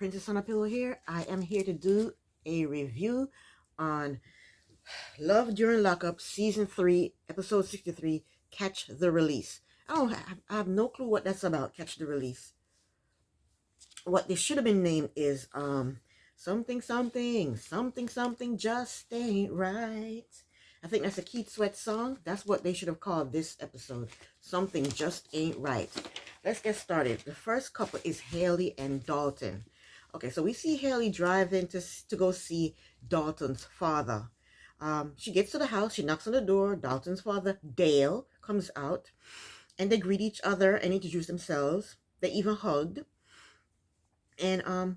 Princess on a Pillow here. I am here to do a review on Love During Lockup, Season 3, Episode 63, Catch the Release. I have no clue what that's about, Catch the Release. What this should have been named is something something something something just ain't right. I think that's a Keith Sweat song. That's what they should have called this episode. Something just ain't right. Let's get started. The first couple is Haley and Dalton. Okay, so we see Haley driving to go see Dalton's father. She gets to the house. She knocks on the door. Dalton's father, Dale, comes out, and they greet each other and introduce themselves. They even hugged. And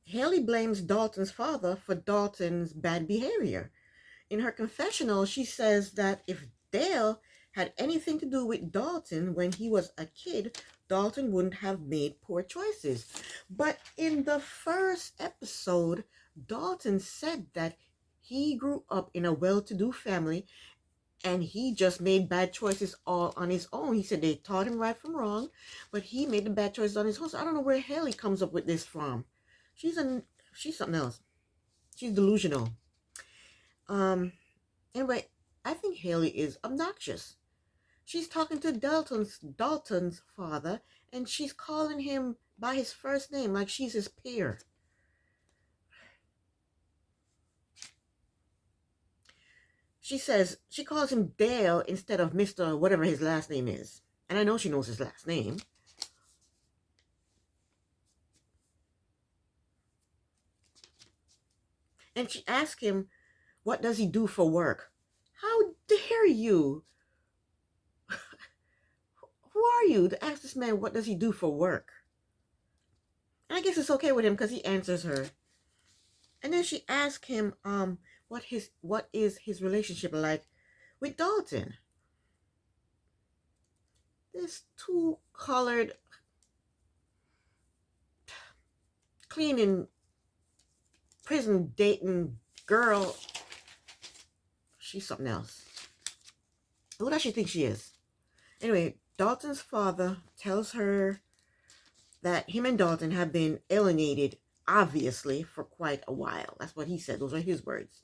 Haley blames Dalton's father for Dalton's bad behavior. In her confessional, she says that if Dale had anything to do with Dalton when he was a kid, Dalton wouldn't have made poor choices. But in the first episode, Dalton said that he grew up in a well-to-do family and he just made bad choices all on his own. He said they taught him right from wrong, but he made the bad choices on his own. So I don't know where Haley comes up with this from. She's something else. She's delusional. Anyway, I think Haley is obnoxious. She's talking to Dalton's father, and she's calling him by his first name like she's his peer. She calls him Dale instead of Mr. whatever his last name is. And I know she knows his last name. And she asks him, what does he do for work? How dare you? Who are you to ask this man what does he do for work? And I guess it's okay with him because he answers her. And then she asks him what is his relationship like with Dalton. This two-colored cleaning prison dating girl, she's something else. Who does she think she is? Anyway, Dalton's father tells her that him and Dalton have been alienated, obviously, for quite a while. That's what he said. Those are his words.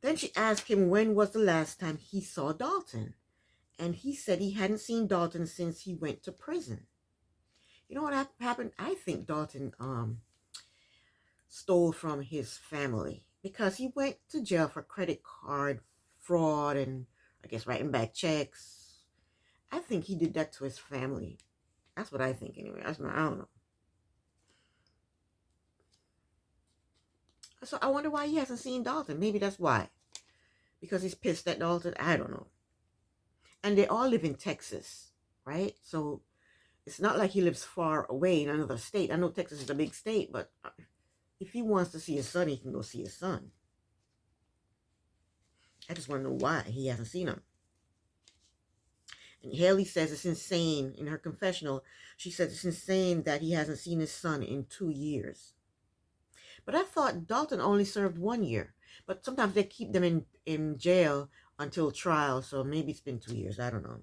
Then she asked him when was the last time he saw Dalton. And he said he hadn't seen Dalton since he went to prison. You know what happened? I think Dalton stole from his family because he went to jail for credit card fraud and I guess writing back checks. I think he did that to his family. That's what I think anyway. I don't know. So I wonder why he hasn't seen Dalton. Maybe that's why. Because he's pissed at Dalton. I don't know. And they all live in Texas, right? So it's not like he lives far away in another state. I know Texas is a big state, but if he wants to see his son, he can go see his son. I just want to know why he hasn't seen him. And Haley says it's insane. In her confessional, she says it's insane that he hasn't seen his son in 2 years. But I thought Dalton only served 1 year. But sometimes they keep them in jail until trial, so maybe it's been 2 years. I don't know.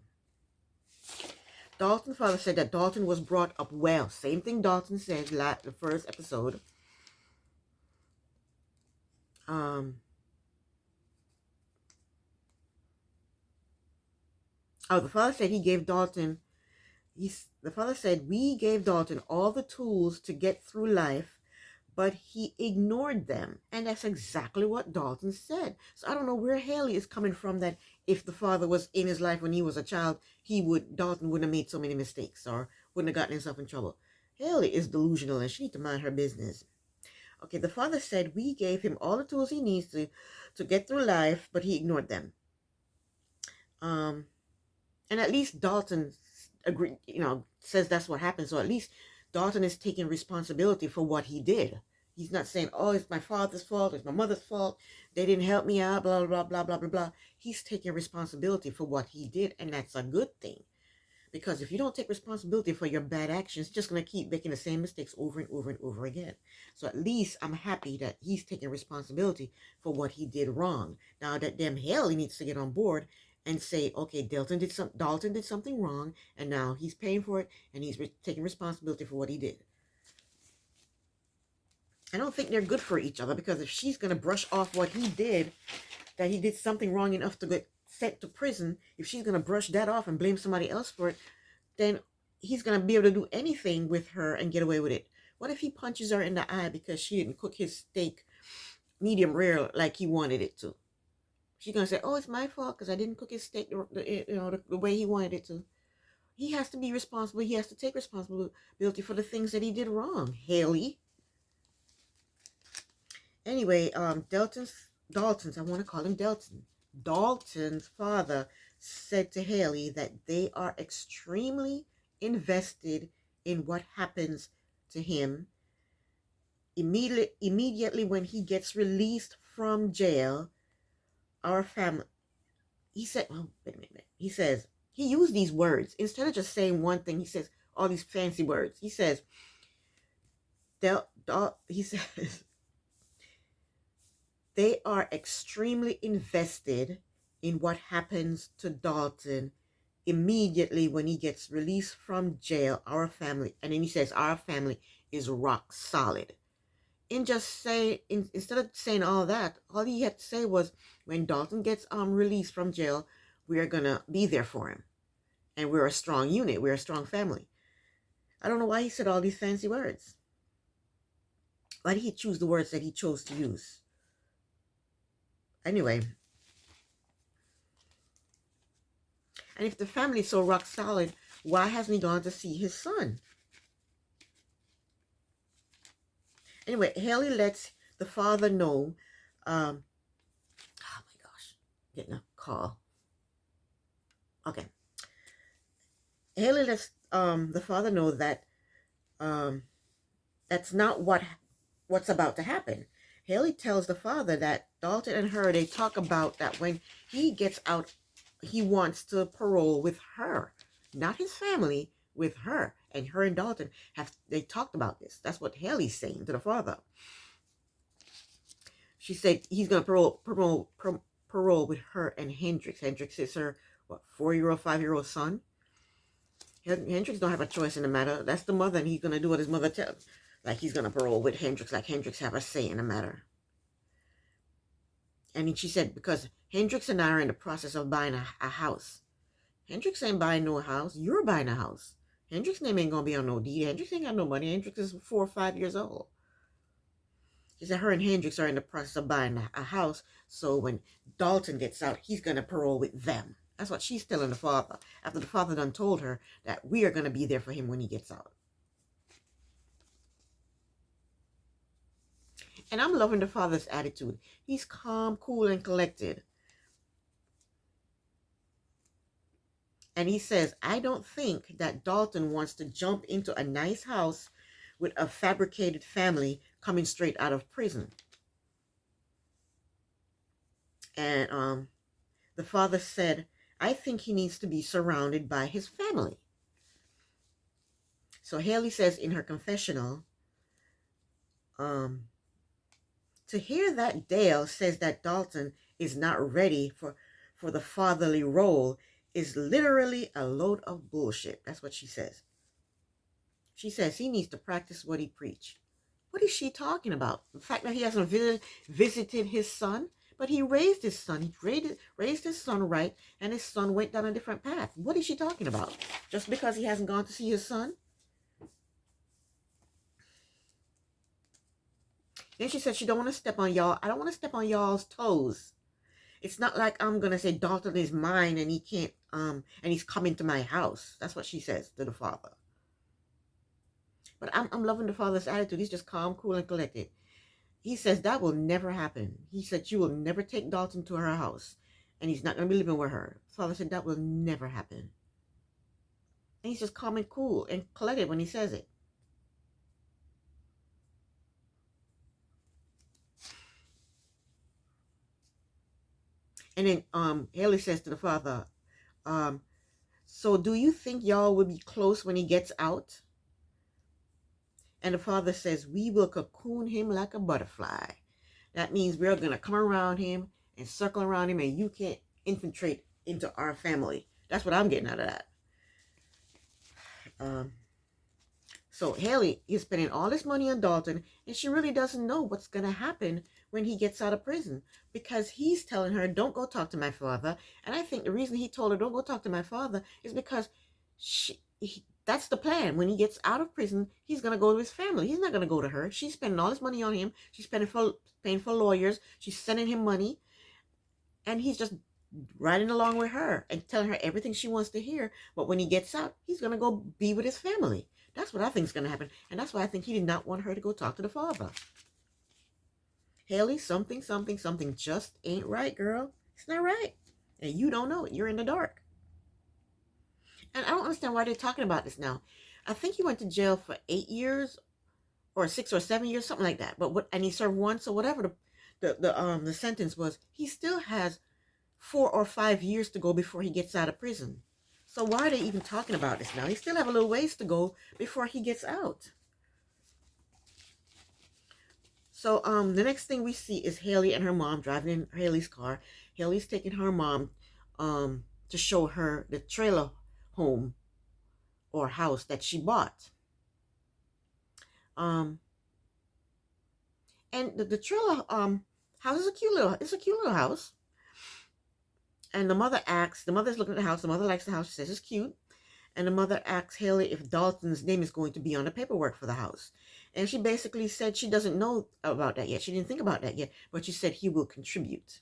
Dalton's father said that Dalton was brought up well. Same thing Dalton said the first episode. The father said the father said we gave Dalton all the tools to get through life, but he ignored them. And that's exactly what Dalton said. So I don't know where Haley is coming from that if the father was in his life when he was a child, Dalton wouldn't have made so many mistakes or wouldn't have gotten himself in trouble. Haley is delusional and she needs to mind her business. Okay, the father said we gave him all the tools he needs to get through life, but he ignored them. And at least Dalton says that's what happened. So at least Dalton is taking responsibility for what he did. He's not saying, oh, it's my father's fault, it's my mother's fault, they didn't help me out, blah, blah, blah, blah, blah, blah. He's taking responsibility for what he did, and that's a good thing. Because if you don't take responsibility for your bad actions, you're just going to keep making the same mistakes over and over and over again. So at least I'm happy that he's taking responsibility for what he did wrong. Now that Haley needs to get on board and say, okay, Dalton did something wrong, and now he's paying for it, and he's taking responsibility for what he did. I don't think they're good for each other, because if she's going to brush off what he did, that he did something wrong enough to get sent to prison, if she's going to brush that off and blame somebody else for it, then he's going to be able to do anything with her and get away with it. What if he punches her in the eye because she didn't cook his steak medium rare like he wanted it to? She's going to say, oh, it's my fault because I didn't cook his steak the way he wanted it to. He has to be responsible. He has to take responsibility for the things that he did wrong, Haley. Anyway, Dalton's, I want to call him Dalton. Dalton's father said to Haley that they are extremely invested in what happens to him immediately when he gets released from jail. Our family, he said, oh, wait a minute. He says, he used these words. Instead of just saying one thing, he says all these fancy words. He says, he says, they are extremely invested in what happens to Dalton immediately when he gets released from jail. Our family, and then he says, our family is rock solid. Instead of saying all that, all he had to say was, when Dalton gets released from jail, we are gonna be there for him, and we're a strong unit. We're a strong family. I don't know why he said all these fancy words. Why did he choose the words that he chose to use? Anyway, and if the family is so rock solid, why hasn't he gone to see his son? Anyway, Haley lets the father know, oh my gosh, getting a call. Okay. Haley lets the father know that that's not what's about to happen. Haley tells the father that Dalton and her, they talk about that when he gets out, he wants to parole with her, not his family, with her. And her and Dalton they talked about this. That's what Haley's saying to the father. She said he's going to parole with her and Hendrix. Hendrix is her, 4-year-old, 5-year-old son. Hendrix don't have a choice in the matter. That's the mother, and he's going to do what his mother tells. Like he's going to parole with Hendrix, like Hendrix have a say in the matter. And then she said, because Hendrix and I are in the process of buying a house. Hendrix ain't buying no house. You're buying a house. Hendrix's name ain't going to be on no deed. Hendrix ain't got no money. Hendrix is 4 or 5 years old. She said her and Hendrix are in the process of buying a house. So when Dalton gets out, he's going to parole with them. That's what she's telling the father. After the father done told her that we are going to be there for him when he gets out. And I'm loving the father's attitude. He's calm, cool, and collected. And he says, I don't think that Dalton wants to jump into a nice house with a fabricated family coming straight out of prison. And the father said, I think he needs to be surrounded by his family. So Haley says in her confessional, to hear that Dale says that Dalton is not ready for the fatherly role is literally a load of bullshit. That's what she says. She says he needs to practice what he preached. What is she talking about? The fact that he hasn't visited his son, but he raised his son. He raised his son right, and his son went down a different path. What is she talking about? Just because he hasn't gone to see his son? Then she said she don't want to step on y'all. I don't want to step on y'all's toes. It's not like I'm going to say Dalton is mine and he can't, and he's coming to my house. That's what she says to the father. But I'm loving the father's attitude. He's just calm, cool, and collected. He says that will never happen. He said you will never take Dalton to her house, and he's not going to be living with her. The father said that will never happen. And he's just calm and cool and collected when he says it. And then Haley says to the father, so do you think y'all will be close when he gets out? And the father says, we will cocoon him like a butterfly. That means we're going to come around him and circle around him, and you can't infiltrate into our family. That's what I'm getting out of that. So Haley is spending all this money on Dalton, and she really doesn't know what's going to happen when he gets out of prison, because he's telling her, don't go talk to my father. And I think the reason he told her, don't go talk to my father, is because that's the plan. When he gets out of prison, he's going to go to his family. He's not going to go to her. She's spending all this money on him. She's paying for lawyers. She's sending him money. And he's just riding along with her and telling her everything she wants to hear. But when he gets out, he's going to go be with his family. That's what I think is going to happen. And that's why I think he did not want her to go talk to the father. Haley, something just ain't right, girl. It's not right. And you don't know it. You're in the dark. And I don't understand why they're talking about this now. I think he went to jail for 8 years or 6 or 7 years, something like that. And he served 1, so whatever the sentence was, he still has 4 or 5 years to go before he gets out of prison. So why are they even talking about this now? He still have a little ways to go before he gets out. So the next thing we see is Haley and her mom driving in Haley's car. Haley's taking her mom to show her the trailer home or house that she bought. And the trailer house is a cute little house. And the mother's looking at the house. The mother likes the house. She says it's cute. And the mother asks Haley if Dalton's name is going to be on the paperwork for the house. And she basically said she doesn't know about that yet. She didn't think about that yet. But she said he will contribute.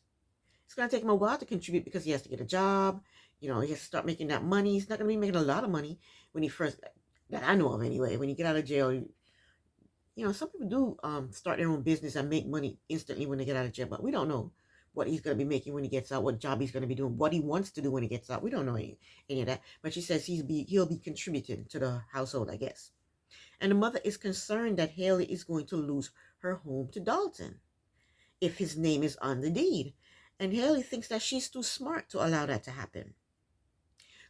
It's going to take him a while to contribute because he has to get a job. He has to start making that money. He's not going to be making a lot of money when he first, that I know of anyway, when you get out of jail. Some people do start their own business and make money instantly when they get out of jail. But we don't know what he's going to be making when he gets out, what job he's going to be doing, what he wants to do when he gets out. We don't know any of that. But she says he'll be contributing to the household, I guess. And the mother is concerned that Haley is going to lose her home to Dalton if his name is on the deed. And Haley thinks that she's too smart to allow that to happen.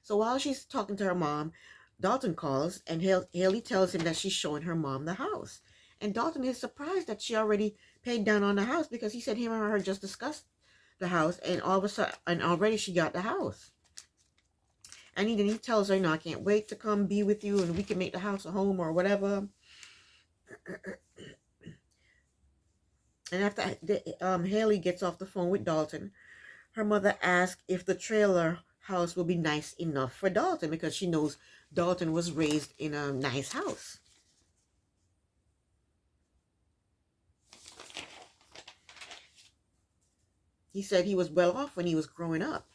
So while she's talking to her mom, Dalton calls and Haley tells him that she's showing her mom the house. And Dalton is surprised that she already paid down on the house because he said him and her just discussed the house, and all of a sudden, and already she got the house. And he tells her, I can't wait to come be with you, and we can make the house a home or whatever. And after Haley gets off the phone with Dalton, her mother asks if the trailer house will be nice enough for Dalton because she knows Dalton was raised in a nice house. He said he was well off when he was growing up.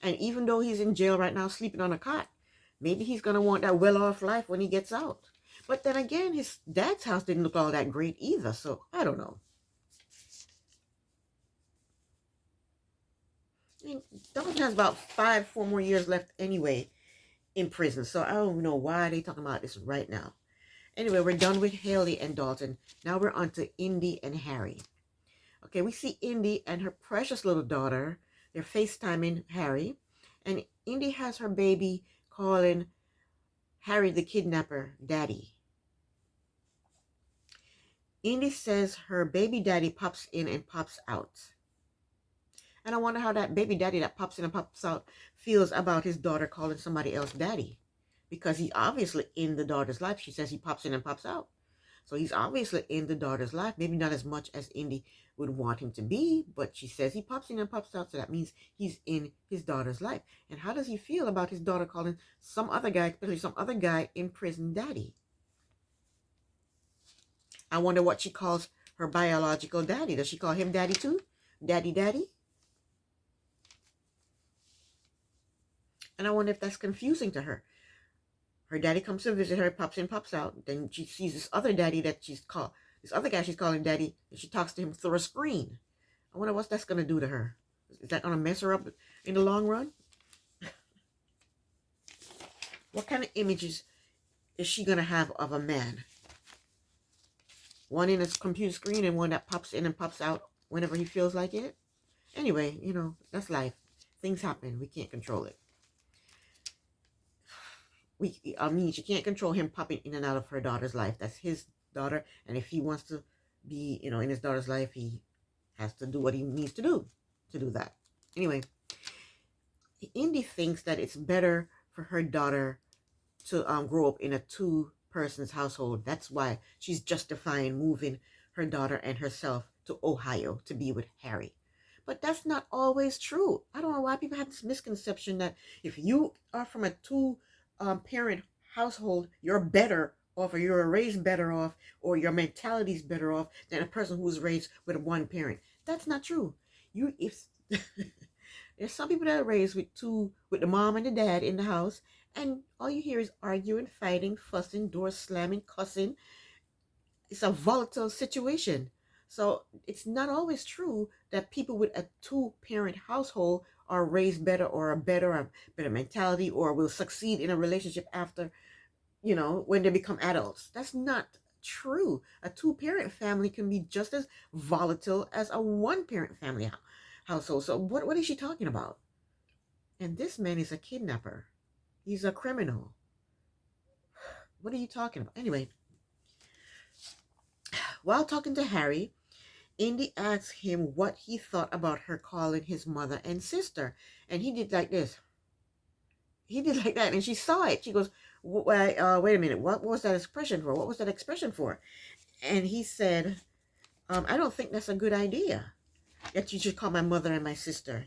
And even though he's in jail right now, sleeping on a cot, maybe he's going to want that well-off life when he gets out. But then again, his dad's house didn't look all that great either, so I don't know. Dalton has about 4 more years left anyway in prison, so I don't know why they're talking about this right now. Anyway, we're done with Haley and Dalton. Now we're on to Indy and Harry. Okay, we see Indy and her precious little daughter. They're FaceTiming Harry. And Indy has her baby calling Harry the kidnapper daddy. Indy says her baby daddy pops in and pops out. And I wonder how that baby daddy that pops in and pops out feels about his daughter calling somebody else daddy. Because he's obviously in the daughter's life. She says he pops in and pops out. So he's obviously in the daughter's life. Maybe not as much as Indy would want him to be, but she says he pops in and pops out, so that means he's in his daughter's life. And how does he feel about his daughter calling some other guy, especially some other guy in prison, daddy? I wonder what she calls her biological daddy. Does she call him daddy too? Daddy, daddy? And I wonder if that's confusing to her. Her daddy comes to visit her, pops in, pops out. Then she sees this other daddy that this other guy she's calling daddy, and she talks to him through a screen. I wonder what that's going to do to her. Is that going to mess her up in the long run? What kind of images is she going to have of a man? One in a computer screen and one that pops in and pops out whenever he feels like it? Anyway, that's life. Things happen. We can't control it. She can't control him popping in and out of her daughter's life. That's his daughter, and if he wants to be, in his daughter's life, he has to do what he needs to do that. Anyway, Indy thinks that it's better for her daughter to grow up in a 2 person's household. That's why she's justifying moving her daughter and herself to Ohio to be with Harry. But that's not always true. I don't know why people have this misconception that if you are from a two parent household, you're better off, or you're raised better off, or your mentality's better off than a person who was raised with one parent. That's not true. You if There's some people that are raised with the mom and the dad in the house, and all you hear is arguing, fighting, fussing, doors slamming, cussing. It's a volatile situation. So it's not always true that people with a two-parent household are raised better, or a better mentality, or will succeed in a relationship after, when they become adults. That's not true. A two-parent family can be just as volatile as a one-parent family household. So what is she talking about? And this man is a kidnapper. He's a criminal. What are you talking about? Anyway, while talking to Harry, Indy asked him what he thought about her calling his mother and sister. And he did like this. He did like that. And she saw it. She goes, wait a minute. What was that expression for? What was that expression for? And he said, I don't think that's a good idea, that you should call my mother and my sister.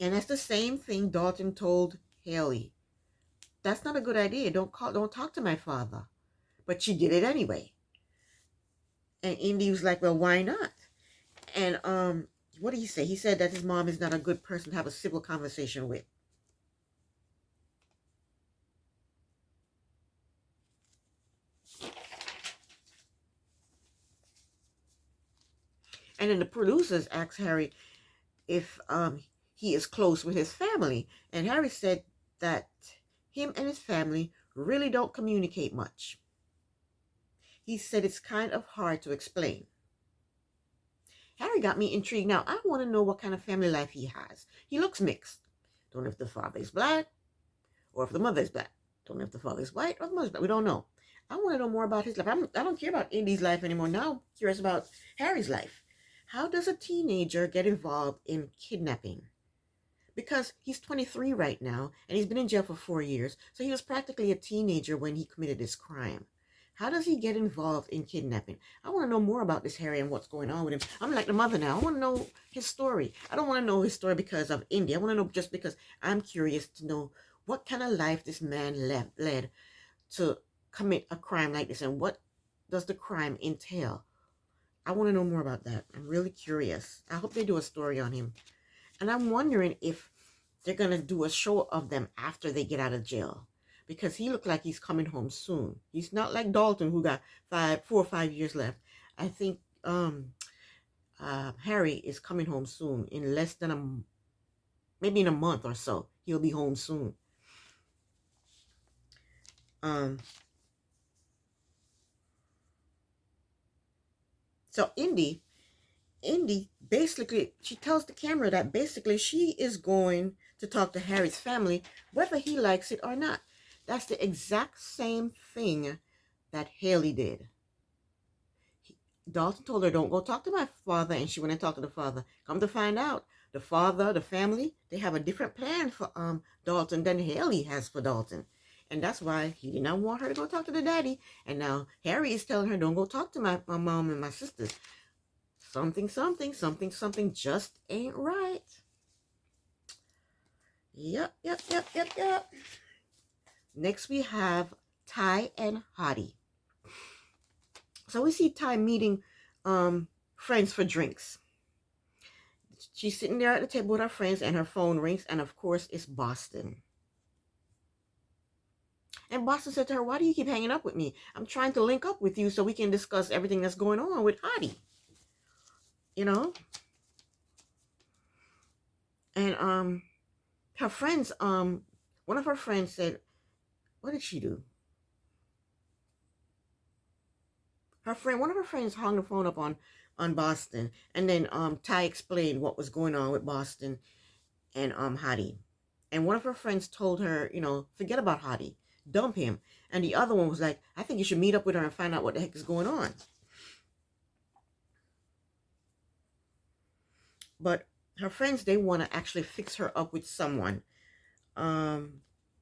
And that's the same thing Dalton told Haley. That's not a good idea. Don't talk to my father. But she did it anyway. And Indy was like, well, why not? And what did he say? He said that his mom is not a good person to have a civil conversation with. And then the producers asked Harry if he is close with his family. And Harry said that him and his family really don't communicate much. He said it's kind of hard to explain. Harry got me intrigued. Now, I want to know what kind of family life he has. He looks mixed. Don't know if the father is black or if the mother is black. Don't know if the father is white or the mother is black. We don't know. I want to know more about his life. I don't care about Indy's life anymore. Now I'm curious about Harry's life. How does a teenager get involved in kidnapping? Because he's 23 right now, and he's been in jail for 4 years, so he was practically a teenager when he committed this crime. How does he get involved in kidnapping? I want to know more about this Harry and what's going on with him. I'm like the mother now. I want to know his story. I don't want to know his story because of Indy. I want to know just because I'm curious to know what kind of life this man led to commit a crime like this, and what does the crime entail. I want to know more about that. I'm really curious. I hope they do a story on him. And I'm wondering if they're going to do a show of them after they get out of jail, because he looked like he's coming home soon. He's not like Dalton, who got 4 or 5 years left. I think Harry is coming home soon, in less than maybe in a month or so. He'll be home soon. So Indy basically, she tells the camera that basically she is going to talk to Harry's family, whether he likes it or not. That's the exact same thing that Haley did. Dalton told her, don't go talk to my father, and she went and talked to the father. Come to find out, the father, the family, they have a different plan for Dalton than Haley has for Dalton. And that's why he did not want her to go talk to the daddy. And now Harry is telling her, don't go talk to my mom and my sisters. Something just ain't right. Yep. Next we have Ty and Hottie. So we see Ty meeting friends for drinks. She's sitting there at the table with her friends, and her phone rings, and of course it's Boston. And Boston said to her, why do you keep hanging up with me? I'm trying to link up with you so we can discuss everything that's going on with Hottie. And her friends, one of her friends said, what did she do? One of her friends hung the phone up on Boston, and then Ty explained what was going on with Boston and Hottie. And one of her friends told her, forget about Hottie, dump him. And the other one was like, I think you should meet up with her and find out what the heck is going on. But her friends, they want to actually fix her up with someone.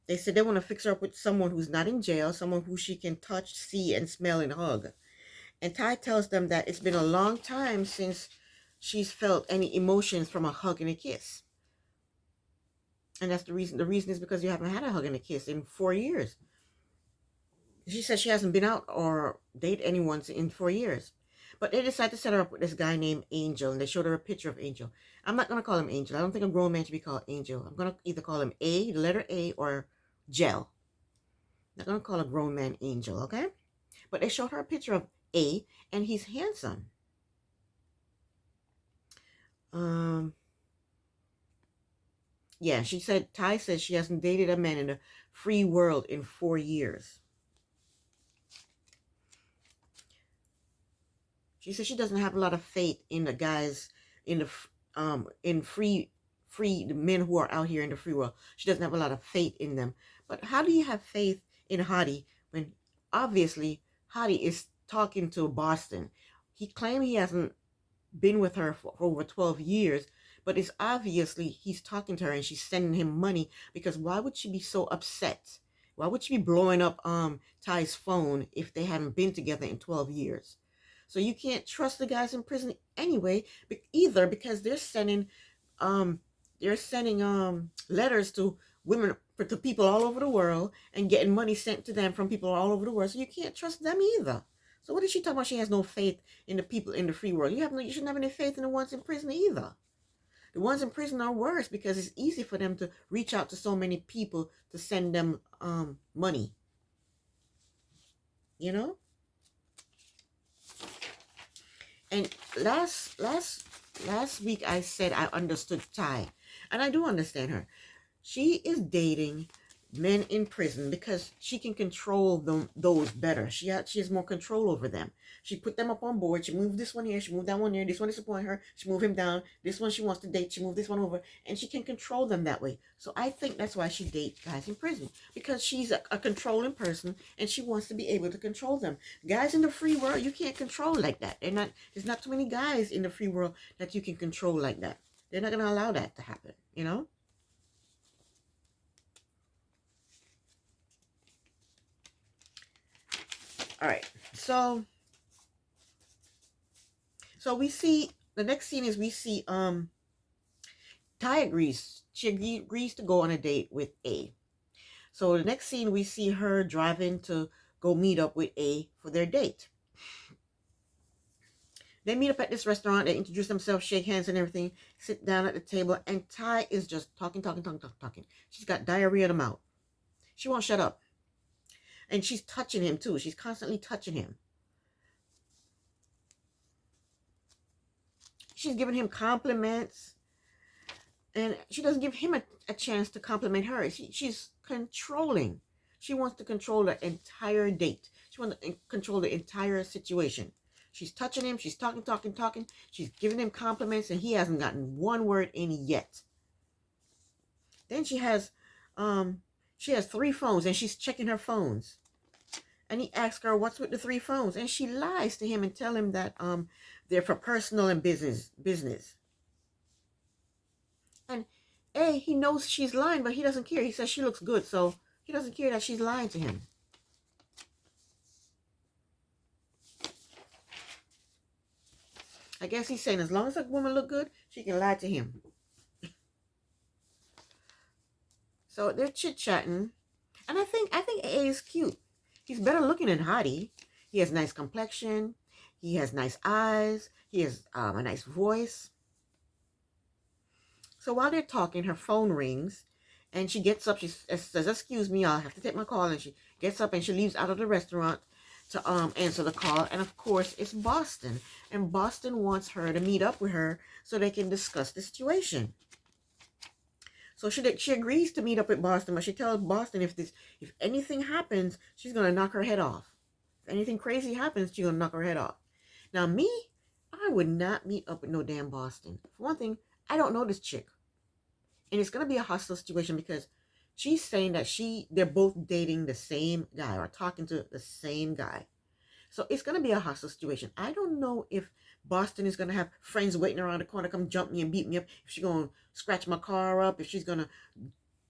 They said they want to fix her up with someone who's not in jail, someone who she can touch, see, and smell and hug. And Ty tells them that it's been a long time since she's felt any emotions from a hug and a kiss. And that's the reason. The reason is because you haven't had a hug and a kiss in 4 years. She says she hasn't been out or date anyone in 4 years. But they decided to set her up with this guy named Angel, and they showed her a picture of Angel. I'm not going to call him Angel. I don't think a grown man should be called Angel. I'm going to either call him A, the letter A, or Gel. I'm not going to call a grown man Angel, okay? But they showed her a picture of A, and he's handsome. Yeah, she said, Ty says she hasn't dated a man in the free world in 4 years. She says she doesn't have a lot of faith in the guys in the men who are out here in the free world. She doesn't have a lot of faith in them. But how do you have faith in Hottie when obviously Hottie is talking to Boston? He claimed he hasn't been with her for over 12 years, but it's obviously he's talking to her and she's sending him money, because why would she be so upset? Why would she be blowing up Ty's phone if they haven't been together in 12 years? So you can't trust the guys in prison anyway, either, because they're sending letters to women, to people all over the world, and getting money sent to them from people all over the world. So you can't trust them either. So what is she talking about? She has no faith in the people in the free world. You shouldn't have any faith in the ones in prison either. The ones in prison are worse because it's easy for them to reach out to so many people to send them money. You know? And last week I said I understood Ty, and I do understand her. She is dating men in prison because she can control those better. She has more control over them. She put them up on board. She moved this one here. She moved that one here. This one is supporting her. She moved him down. This one she wants to date. She moved this one over, and she can control them that way. So I think that's why she dates guys in prison, because she's a controlling person and she wants to be able to control them. Guys in the free world, you can't control like that. There's not too many guys in the free world that you can control like that. They're not going to allow that to happen, you know? All right, so we see the next scene is we see Ty agrees. She agrees to go on a date with A. So the next scene we see her driving to go meet up with A for their date. They meet up at this restaurant. They introduce themselves, shake hands and everything, sit down at the table, and Ty is just talking. She's got diarrhea in the mouth. She won't shut up. And she's touching him too. She's constantly touching him. She's giving him compliments. And she doesn't give him a chance to compliment her. She's controlling. She wants to control the entire date. She wants to control the entire situation. She's touching him. She's talking. She's giving him compliments, and he hasn't gotten one word in yet. Then she has 3 phones, and she's checking her phones. And he asks her, what's with the 3 phones? And she lies to him and tell him that they're for personal and business. And he knows she's lying, but he doesn't care. He says she looks good, so he doesn't care that she's lying to him. I guess he's saying as long as a woman look good, she can lie to him. So they're chit-chatting. And I think A is cute. He's better looking than Hottie. He has nice complexion. He has nice eyes. He has a nice voice. So while they're talking, her phone rings. And she gets up. She says, excuse me, I'll have to take my call. And she gets up and she leaves out of the restaurant to answer the call. And of course, it's Boston. And Boston wants her to meet up with her so they can discuss the situation. So she agrees to meet up with Boston, but she tells Boston if anything happens, she's going to knock her head off. If anything crazy happens, she's going to knock her head off. Now, me, I would not meet up with no damn Boston. For one thing, I don't know this chick. And it's going to be a hostile situation because she's saying that they're both dating the same guy or talking to the same guy. So it's going to be a hostile situation. I don't know if Boston is going to have friends waiting around the corner, come jump me and beat me up. If she's going to scratch my car up, if she's going to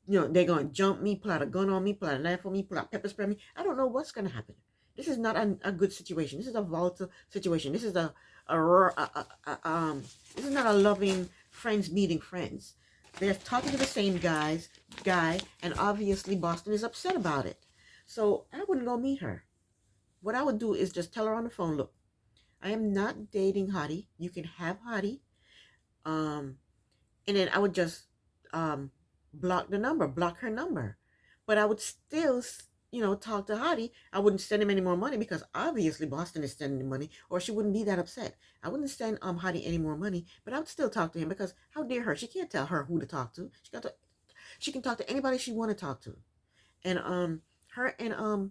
they're going to jump me, pull out a gun on me, pull out a knife on me, pull out pepper spray on me. I don't know what's going to happen. This is not a good situation. This is a volatile situation. This is this is not a loving friends meeting friends. They're talking to the same guy, and obviously Boston is upset about it. So I wouldn't go meet her. What I would do is just tell her on the phone, look, I am not dating Hottie. You can have Hottie. And then I would just block her number. But I would still, talk to Hottie. I wouldn't send him any more money because obviously Boston is sending him money, or she wouldn't be that upset. I wouldn't send Hottie any more money, but I would still talk to him because how dare her? She can't tell her who to talk to. She can talk to anybody she want to talk to. And her and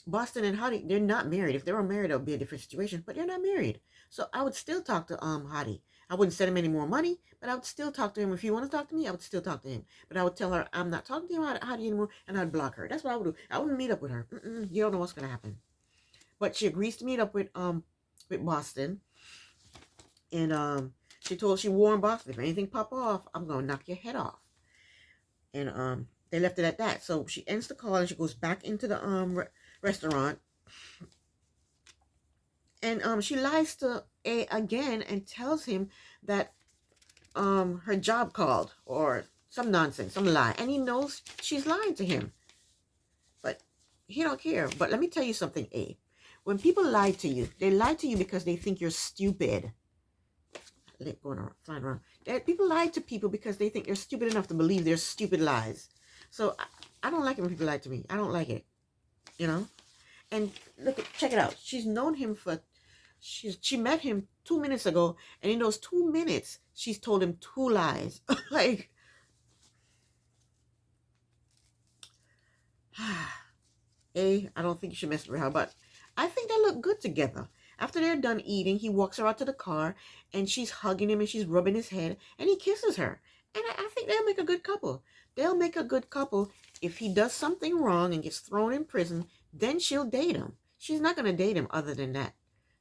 Boston and Hottie, they're not married. If they were married, it would be a different situation, but they're not married. So I would still talk to Hottie. I wouldn't send him any more money, but I would still talk to him. If you want to talk to me, I would still talk to him. But I would tell her I'm not talking to him, Hottie anymore, and I'd block her. That's what I would do. I wouldn't meet up with her. You don't know what's going to happen. But she agrees to meet up with Boston. And she warned Boston, if anything pop off, I'm going to knock your head off. And they left it at that. So she ends the call and she goes back into the restaurant. And she lies to A again and tells him that her job called or some nonsense, some lie. And he knows she's lying to him. But he don't care. But let me tell you something, A. When people lie to you, they lie to you because they think you're stupid. Flying around. People lie to people because they think they're stupid enough to believe their stupid lies. So I don't like it when people lie to me. I don't like it. And look, check it out. She's known him for, she met him 2 minutes ago, and in those 2 minutes, she's told him 2 lies. Like, I don't think you should mess with her, but I think they look good together. After they're done eating, he walks her out to the car, and she's hugging him, and she's rubbing his head, and he kisses her. And I think they'll make a good couple. They'll make a good couple. If he does something wrong and gets thrown in prison, then she'll date him. She's not going to date him other than that.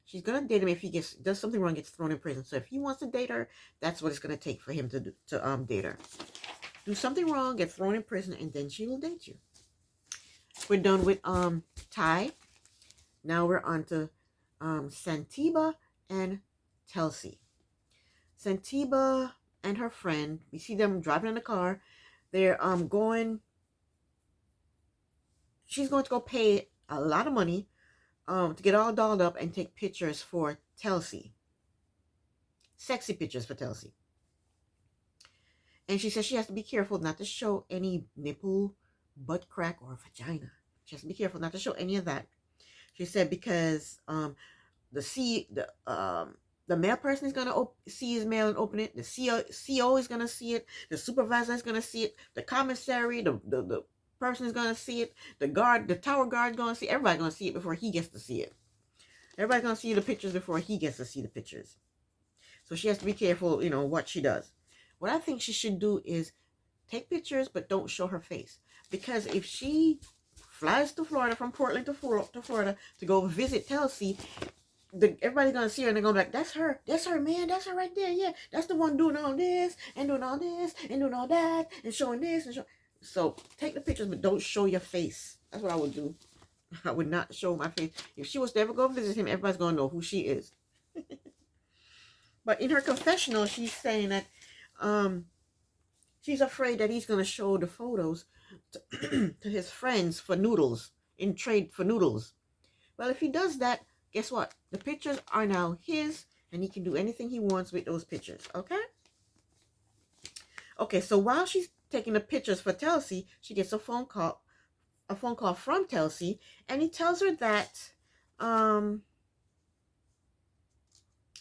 She's going to date him if he does something wrong, gets thrown in prison. So if he wants to date her, that's what it's going to take for him to date her. Do something wrong, get thrown in prison, and then she will date you. We're done with Ty. Now we're on to Santiba and Telsey. Santiba and her friend, we see them driving in the car. They're she's going to go pay a lot of money to get all dolled up and take pictures for Telsey. Sexy pictures for Telsey. And she says she has to be careful not to show any nipple, butt crack, or vagina. She has to be careful not to show any of that. She said because the male person is going to see his mail and open it. The CO is going to see it. The supervisor is going to see it. The commissary, the person is going to see it. The tower guard is going to see it. Everybody's going to see it before he gets to see it. Everybody's going to see the pictures before he gets to see the pictures. So she has to be careful, what she does. What I think she should do is take pictures, but don't show her face. Because if she flies to Florida, from Portland to Florida, to go visit Telsey, everybody's going to see her and they're going to be like, that's her, man, that's her right there, yeah. That's the one doing all this, and doing all this, and doing all that, and showing this, and So take the pictures, but don't show your face. That's what I would do. I would not show my face. If she was to ever go visit him, everybody's going to know who she is. But in her confessional, she's saying that she's afraid that he's going to show the photos to his friends for noodles, in trade for noodles. Well, if he does that, guess what? The pictures are now his, and he can do anything he wants with those pictures, okay? Okay, so while she's taking the pictures for Telsey, she gets a phone call from Telsey, and he tells her that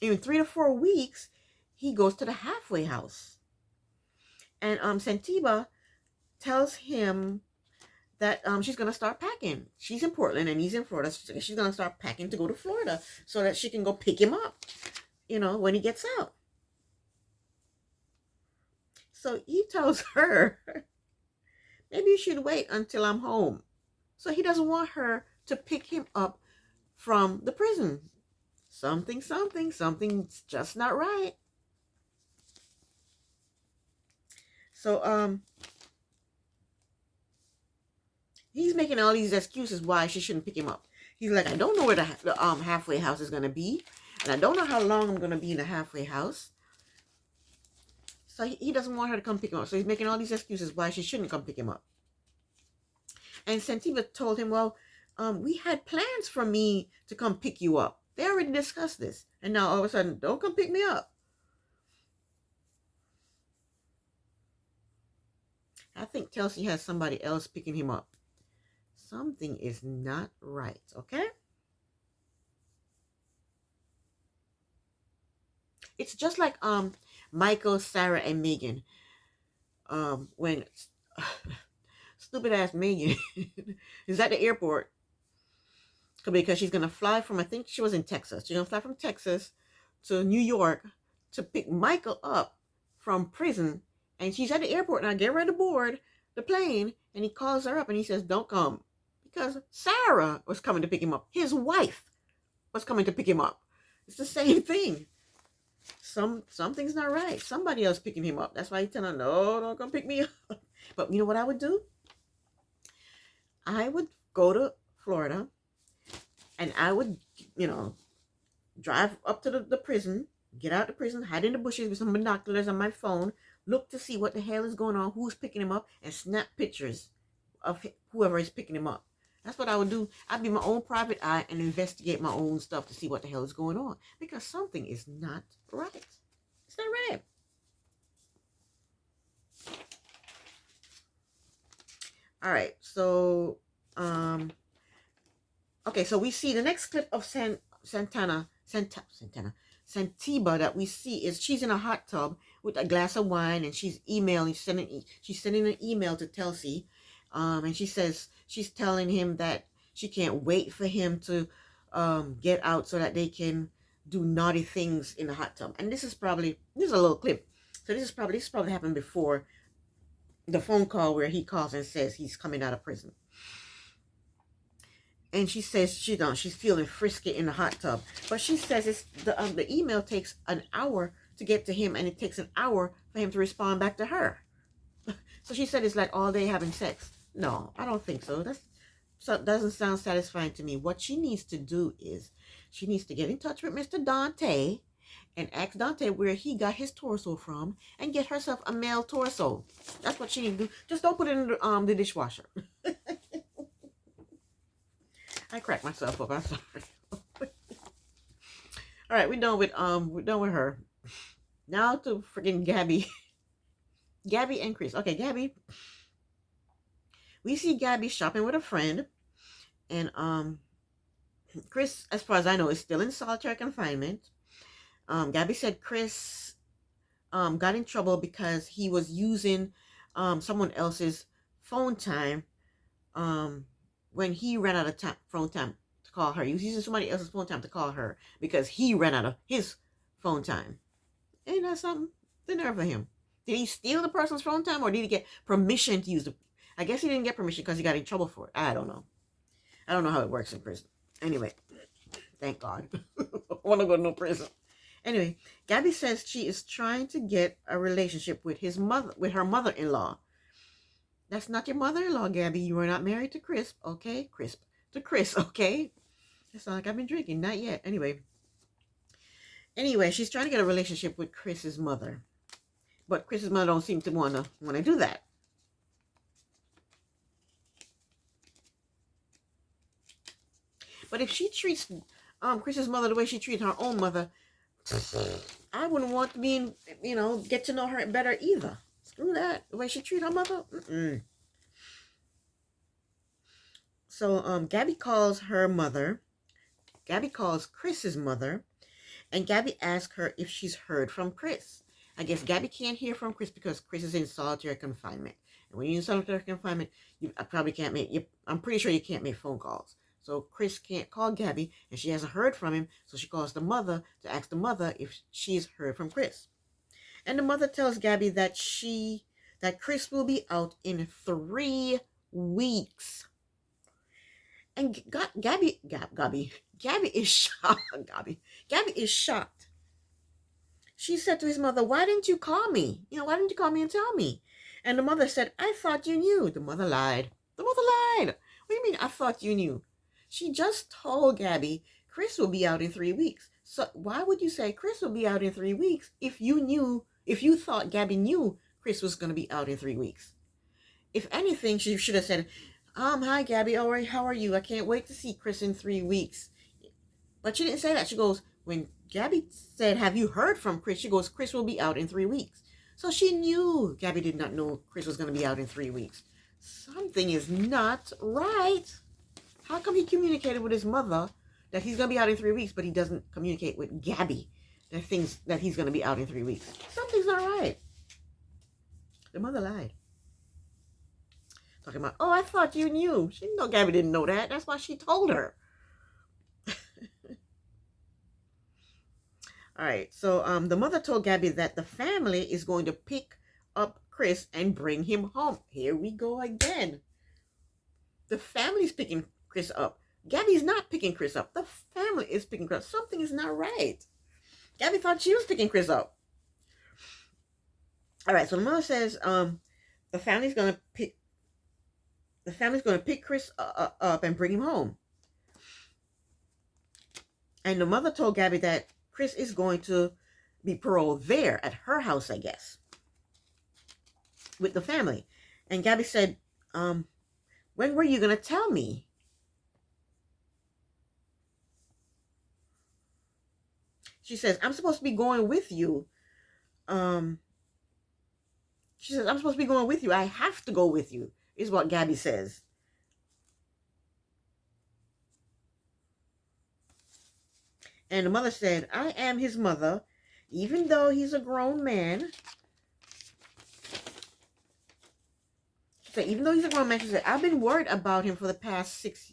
in 3 to 4 weeks, he goes to the halfway house. And Santiba tells him that she's going to start packing. She's in Portland and he's in Florida. So she's going to start packing to go to Florida so that she can go pick him up, when he gets out. So he tells her, maybe you should wait until I'm home. So he doesn't want her to pick him up from the prison. Something's just not right. So He's making all these excuses why she shouldn't pick him up. He's like, I don't know where the halfway house is going to be. And I don't know how long I'm going to be in the halfway house. So he doesn't want her to come pick him up. So he's making all these excuses why she shouldn't come pick him up. And Sentiva told him, well, we had plans for me to come pick you up. They already discussed this. And now all of a sudden, don't come pick me up. I think Telsey has somebody else picking him up. Something is not right, okay? It's just like Michael, Sarah, and Megan. When stupid ass Megan is at the airport because she's gonna fly from, I think she was in Texas. She's gonna fly from Texas to New York to pick Michael up from prison, and she's at the airport now, get ready to board the plane, and he calls her up and he says, don't come, because Sarah was coming to pick him up. His wife was coming to pick him up. It's the same thing. Something's not right. Somebody else picking him up. That's why he's telling her, no, don't come pick me up. But you know what I would do? I would go to Florida and I would, drive up to the prison, get out of the prison, hide in the bushes with some binoculars on my phone, look to see what the hell is going on, who's picking him up, and snap pictures of whoever is picking him up. That's what I would do. I'd be my own private eye and investigate my own stuff to see what the hell is going on. Because something is not right. It's not right. All right. So, okay. So we see the next clip of Santiba that we see is she's in a hot tub with a glass of wine and she's emailing, she's sending an email to Telsey. And she says she's telling him that she can't wait for him to get out so that they can do naughty things in the hot tub. And this is a little clip. So this probably happened before the phone call where he calls and says he's coming out of prison. And she says she's feeling frisky in the hot tub. But she says it's the email takes an hour to get to him and it takes an hour for him to respond back to her. So she said it's like all day having sex. No, I don't think so. That doesn't sound satisfying to me. What she needs to do is she needs to get in touch with Mr. Dante and ask Dante where he got his torso from and get herself a male torso. That's what she needs to do. Just don't put it in the dishwasher. I cracked myself up. I'm sorry. All right, we're done with her. Now to freaking Gabby. Gabby and Chris. Okay, Gabby. We see Gabby shopping with a friend, and Chris, as far as I know, is still in solitary confinement. Gabby said Chris got in trouble because he was using someone else's phone time when he ran out of phone time to call her. He was using somebody else's phone time to call her because he ran out of his phone time. Ain't that something? The nerve of him. Did he steal the person's phone time or did he get permission to use the... I guess he didn't get permission because he got in trouble for it. I don't know. I don't know how it works in prison. Anyway, thank God. I want to go to no prison. Anyway, Gabby says she is trying to get a relationship with her mother-in-law. That's not your mother-in-law, Gabby. You are not married to Chris, okay? To Chris, okay? It's not like I've been drinking. Not yet. Anyway, she's trying to get a relationship with Chris's mother. But Chris's mother don't seem to want to do that. But if she treats Chris's mother the way she treated her own mother, I wouldn't want to get to know her better either. Screw that. The way she treated her mother. Mm-mm. So Gabby calls her mother. Gabby calls Chris's mother. And Gabby asks her if she's heard from Chris. I guess Gabby can't hear from Chris because Chris is in solitary confinement. And when you're in solitary confinement, I'm pretty sure you can't make phone calls. So Chris can't call Gabby, and she hasn't heard from him, so she calls the mother to ask the mother if she's heard from Chris. And the mother tells Gabby that Chris will be out in 3 weeks. And Gabby is shocked. Gabby is shocked. She said to his mother, why didn't you call me? Why didn't you call me and tell me? And the mother said, I thought you knew. The mother lied. What do you mean, I thought you knew? She just told Gabby Chris will be out in 3 weeks. So why would you say Chris will be out in 3 weeks if you thought Gabby knew Chris was going to be out in 3 weeks? If anything, she should have said, hi Gabby, all right, how are you? I can't wait to see Chris in 3 weeks. But she didn't say that. She goes, when Gabby said, have you heard from Chris? She goes, Chris will be out in 3 weeks. So she knew Gabby did not know Chris was going to be out in 3 weeks. Something is not right. How come he communicated with his mother that he's going to be out in 3 weeks, but he doesn't communicate with Gabby that he's going to be out in 3 weeks? Something's not right. The mother lied. Talking about, oh, I thought you knew. She didn't know Gabby didn't know that. That's why she told her. All right, so the mother told Gabby that the family is going to pick up Chris and bring him home. Here we go again. The family's picking Chris up. Gabby's not picking Chris up. The family is picking Chris up. Something is not right. Gabby thought she was picking Chris up. All right, so the mother says the family's going to pick Chris up and bring him home. And the mother told Gabby that Chris is going to be paroled there at her house, I guess, with the family. And Gabby said, when were you going to tell me? She says, I'm supposed to be going with you. She says, I'm supposed to be going with you. I have to go with you, is what Gabby says. And the mother said, I am his mother, even though he's a grown man. She said, even though he's a grown man, she said, I've been worried about him for the past six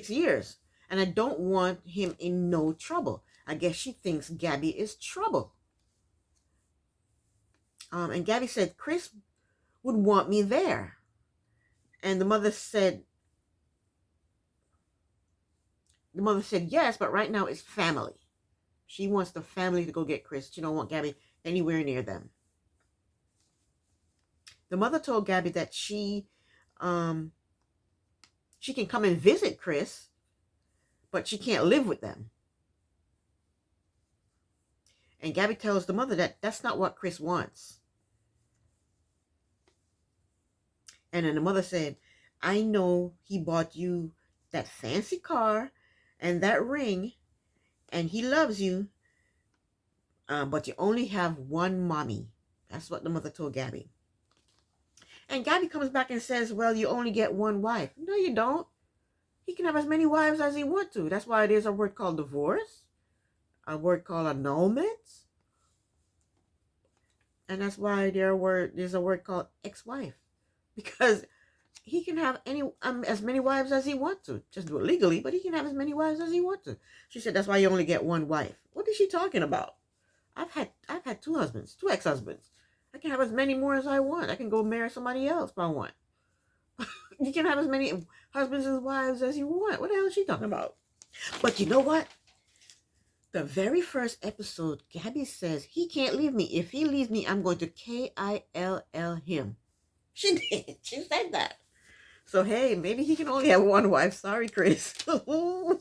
years, and I don't want him in no trouble. I guess she thinks Gabby is trouble. And Gabby said, Chris would want me there. And the mother said, yes, but right now it's family. She wants the family to go get Chris. She don't want Gabby anywhere near them. The mother told Gabby that she can come and visit Chris, but she can't live with them. And Gabby tells the mother that that's not what Chris wants. And then the mother said, I know he bought you that fancy car and that ring, and he loves you, but you only have one mommy. That's what the mother told Gabby. And Gabby comes back and says, well, you only get one wife. No, you don't. He can have as many wives as he wants to. That's why there's a word called divorce, a word called annulment, and that's why there's a word called ex-wife, because he can have as many wives as he wants to. Just do it legally, but he can have as many wives as he wants to. She said that's why you only get one wife. What is she talking about? I've had two husbands, two ex-husbands. I can have as many more as I want. I can go marry somebody else if I want. You can have as many husbands and wives as you want. What the hell is she talking about? But you know what? The very first episode, Gabby says he can't leave me. If he leaves me, I'm going to kill him. She did. She said that. So, hey, maybe he can only have one wife. Sorry, Chris. Oh,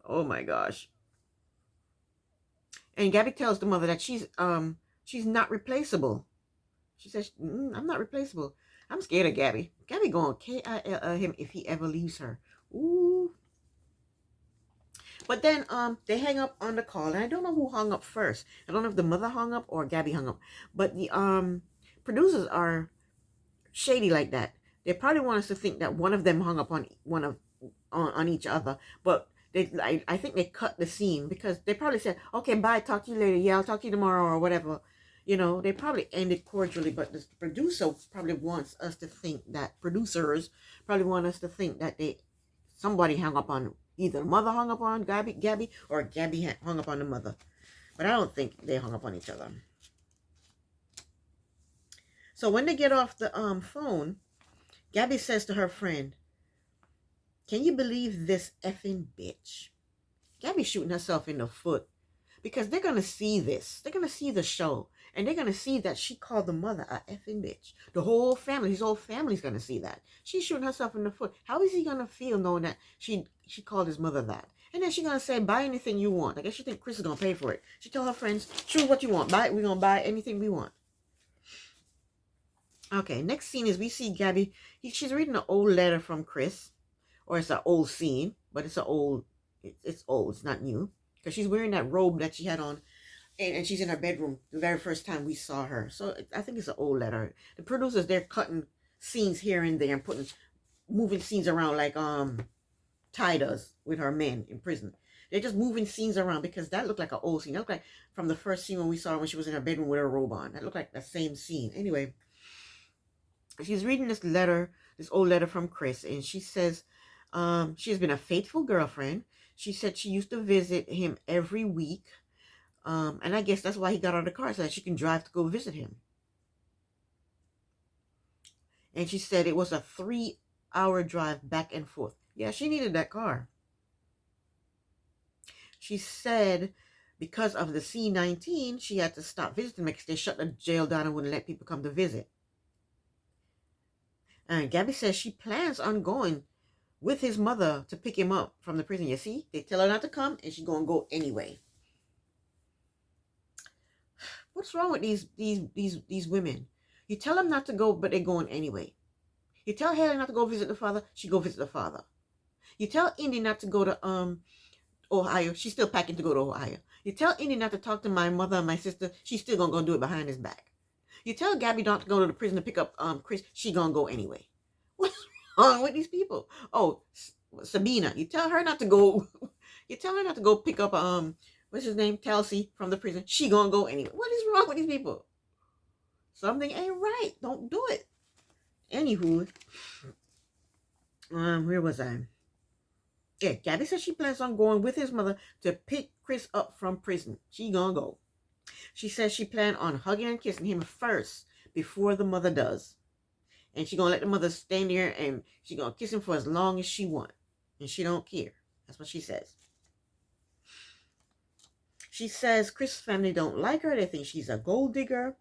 my gosh. And Gabby tells the mother that she's not replaceable. She says, I'm not replaceable. I'm scared of Gabby. Gabby going to kill him if he ever leaves her. Ooh. But then they hang up on the call. And I don't know who hung up first. I don't know if the mother hung up or Gabby hung up. But the producers are shady like that. They probably want us to think that one of them hung up on each other. But I think they cut the scene because they probably said, okay, bye, talk to you later. Yeah, I'll talk to you tomorrow or whatever. You know, they probably ended cordially, but the producer probably wants us to think that, producers probably want us to think that somebody hung up on, either the mother hung up on Gabby or Gabby hung up on the mother. But I don't think they hung up on each other. So when they get off the phone, Gabby says to her friend, can you believe this effing bitch? Gabby's shooting herself in the foot because they're going to see this. They're going to see the show. And they're going to see that she called the mother a effing bitch. The whole family, his whole family's going to see that. She's shooting herself in the foot. How is he going to feel knowing that she called his mother that? And then she's going to say, buy anything you want. I guess she think Chris is going to pay for it. She tell her friends, choose what you want. Buy it. We're going to buy anything we want. Okay, next scene is we see Gabby. She's reading an old letter from Chris. Or it's an old scene, but it's old. It's old. It's not new. Because she's wearing that robe that she had on. And she's in her bedroom the very first time we saw her. So I think it's an old letter. The producers, they're cutting scenes here and there and moving scenes around like Ty does with her men in prison. They're just moving scenes around because that looked like an old scene. That looked like from the first scene when we saw her when she was in her bedroom with her robe on. That looked like the same scene. Anyway, she's reading this letter, this old letter from Chris, and she says she has been a faithful girlfriend. She said she used to visit him every week. And I guess that's why he got out of the car, so that she can drive to go visit him. And she said it was a 3-hour drive back and forth. Yeah, she needed that car. She said because of the C-19, she had to stop visiting because they shut the jail down and wouldn't let people come to visit. And Gabby says she plans on going with his mother to pick him up from the prison. You see, they tell her not to come, and she's going to go anyway. What's wrong with these women? You tell them not to go, but they're going anyway. You tell Haley not to go visit the father, she go visit the father. You tell Indy not to go to Ohio, she's still packing to go to Ohio. You tell Indy not to talk to my mother and my sister, she's still gonna go do it behind his back. You tell Gabby not to go to the prison to pick up Chris, she gonna go anyway. What's wrong with these people? Oh, Sabina, you tell her not to go. You tell her not to go pick up what's his name, Kelsey from the prison. She gonna go anyway. What is wrong with these people? Something ain't right. Don't do it. Anywho, where was I? Yeah, Gabby says she plans on going with his mother to pick Chris up from prison. She gonna go. She says she plans on hugging and kissing him first before the mother does. And she gonna let the mother stand there and she gonna kiss him for as long as she want. And she don't care. That's what she says. She says Chris' family don't like her. They think she's a gold digger.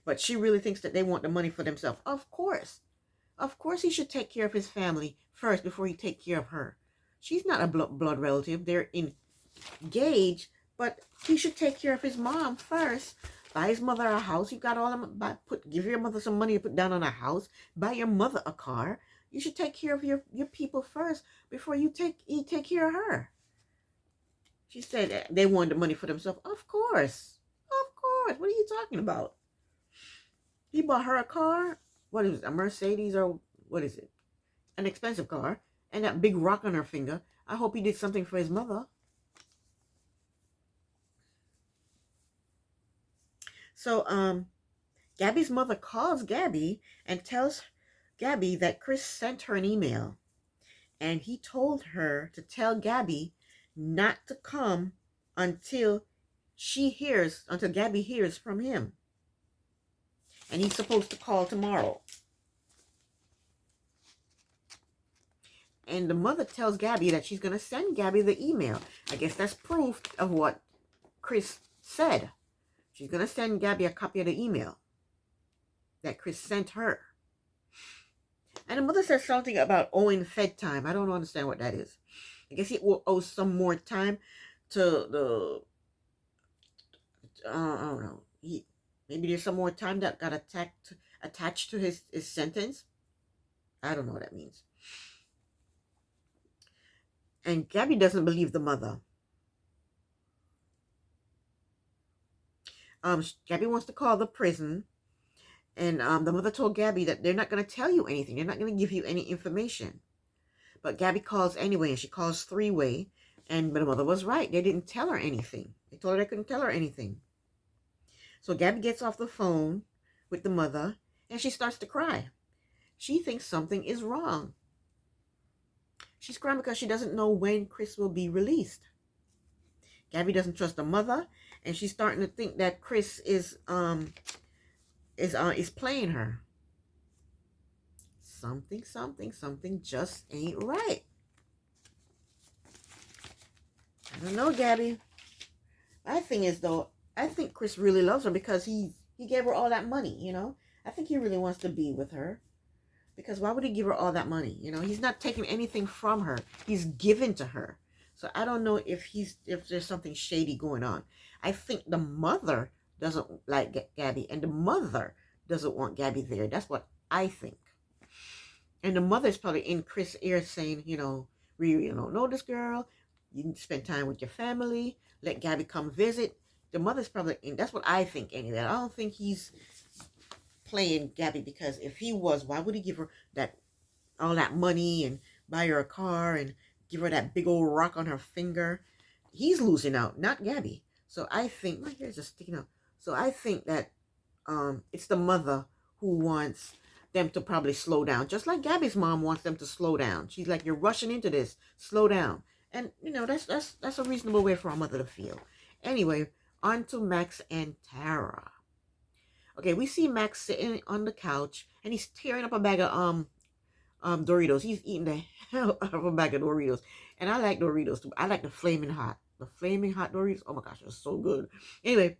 But she really thinks that they want the money for themselves. Of course. Of course he should take care of his family first before he take care of her. She's not a blood relative. They're engaged. But he should take care of his mom first. Buy his mother a house. You got all them. Give your mother some money to put down on a house. Buy your mother a car. You should take care of your people first before you take care of her. She said they wanted the money for themselves. Of course. Of course. What are you talking about? He bought her a car. What is it? A Mercedes or what is it? An expensive car. And that big rock on her finger. I hope he did something for his mother. So, Gabby's mother calls Gabby and tells Gabby that Chris sent her an email. And he told her to tell Gabby not to come until Gabby hears from him. And he's supposed to call tomorrow. And the mother tells Gabby that she's going to send Gabby the email. I guess that's proof of what Chris said. She's going to send Gabby a copy of the email that Chris sent her. And the mother says something about owing Fed time. I don't understand what that is. I guess he will owe some more time to the, I don't know. Maybe there's some more time that got attached to his sentence. I don't know what that means. And Gabby doesn't believe the mother. Gabby wants to call the prison. And the mother told Gabby that they're not going to tell you anything. They're not going to give you any information. But Gabby calls anyway, and she calls three-way. But the mother was right. They didn't tell her anything. They told her they couldn't tell her anything. So Gabby gets off the phone with the mother, and she starts to cry. She thinks something is wrong. She's crying because she doesn't know when Chris will be released. Gabby doesn't trust the mother, and she's starting to think that Chris is playing her. Something just ain't right. I don't know, Gabby. My thing is, though, I think Chris really loves her because he gave her all that money, I think he really wants to be with her. Because why would he give her all that money? He's not taking anything from her. He's given to her. So I don't know if there's something shady going on. I think the mother doesn't like Gabby, and the mother doesn't want Gabby there. That's what I think. And the mother's probably in Chris' ear saying, we don't know this girl. You need to spend time with your family. Let Gabby come visit. The mother's probably in. That's what I think anyway. I don't think he's playing Gabby, because if he was, why would he give her all that money and buy her a car and give her that big old rock on her finger? He's losing out, not Gabby. So I think my hair's just sticking out. So I think that it's the mother who wants them to probably slow down, just like Gabby's mom wants them to slow down. She's like, you're rushing into this, slow down. And that's a reasonable way for a mother to feel. Anyway, on to Max and Tara. Okay, we see Max sitting on the couch and he's tearing up a bag of Doritos. He's eating the hell out of a bag of Doritos. And I like Doritos too. I like the flaming hot. The flaming hot Doritos. Oh my gosh, they're so good. Anyway,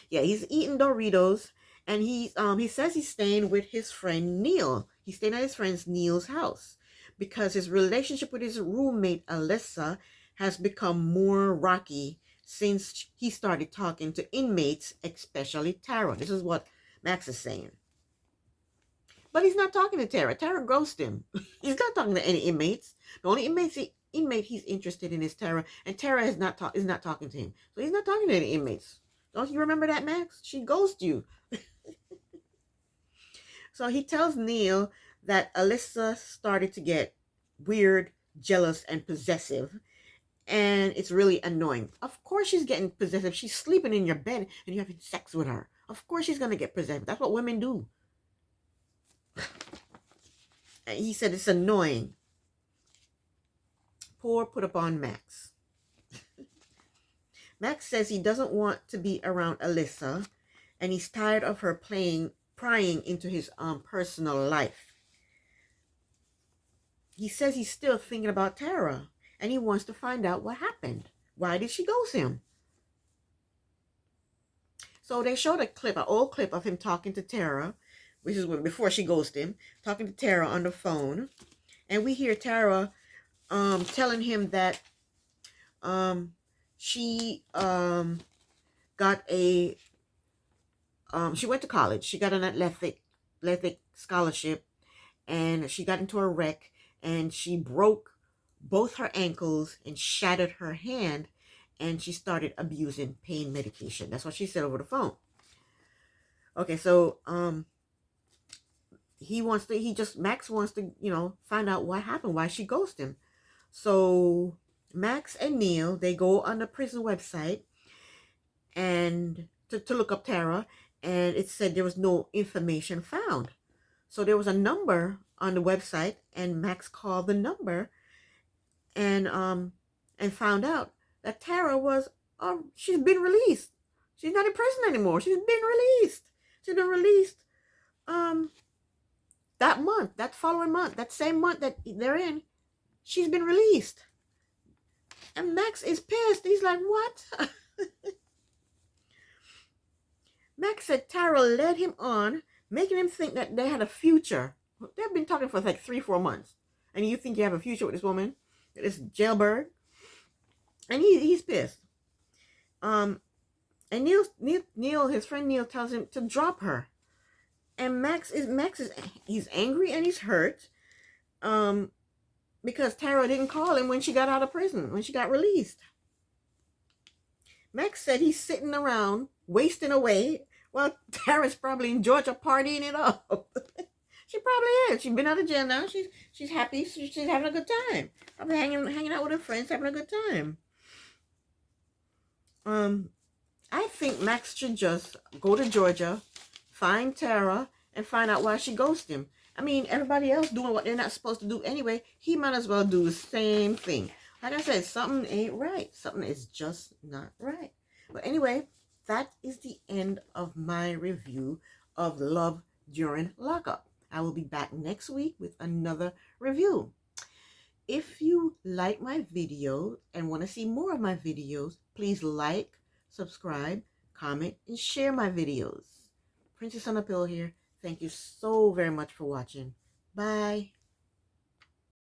yeah, he's eating Doritos, and he says he's staying with his friend Neil. He's staying at his friend Neil's house because his relationship with his roommate Alyssa has become more rocky since he started talking to inmates, especially Tara. This is what Max is saying. But he's not talking to Tara. Tara ghosted him. He's not talking to any inmates. The only inmate he's interested in is Tara, and Tara is not talking to him. So he's not talking to any inmates. Don't you remember that, Max? She ghosted you. So he tells Neil that Alyssa started to get weird, jealous, and possessive. And it's really annoying. Of course she's getting possessive. She's sleeping in your bed and you're having sex with her. Of course she's going to get possessive. That's what women do. And he said it's annoying. Poor put upon Max. Max says he doesn't want to be around Alyssa, and he's tired of her prying into his personal life. He says he's still thinking about Tara, and he wants to find out what happened. Why did she ghost him? So they showed an old clip of him talking to Tara, which is before she ghosted him, talking to Tara on the phone. And we hear Tara telling him that she got she went to college. She got an athletic scholarship, and she got into a wreck, and she broke both her ankles and shattered her hand, and she started abusing pain medication. That's what she said over the phone. Okay, so Max wants to, find out what happened, why she ghosted him. So Max and Neil, they go on the prison website and to look up Tara, and it said there was no information found. So there was a number on the website, and Max called the number and found out that Tara she's been released. She's not in prison anymore. She's been released. She's been released that following month, that same month that they're in. She's been released. And Max is pissed. He's like, what? Max said Tara led him on, making him think that they had a future. They've been talking for like 3-4 months. And you think you have a future with this woman, this jailbird? And he's pissed. And Neil, his friend Neil, tells him to drop her. And Max is he's angry and he's hurt. Because Tara didn't call him when she got out of prison, when she got released. Max said he's sitting around, wasting away, while Tara's probably in Georgia partying it up. She probably is. She's been out of jail now. She's happy. She's having a good time. Probably hanging out with her friends, having a good time. I think Max should just go to Georgia, find Tara, and find out why she ghosted him. I mean, everybody else doing what they're not supposed to do anyway. He might as well do the same thing. Like I said, something ain't right. Something is just not right. But anyway, that is the end of my review of Love During Lockup. I will be back next week with another review. If you like my video and want to see more of my videos, please like, subscribe, comment, and share my videos. Princess on a Pill here. Thank you so very much for watching. Bye.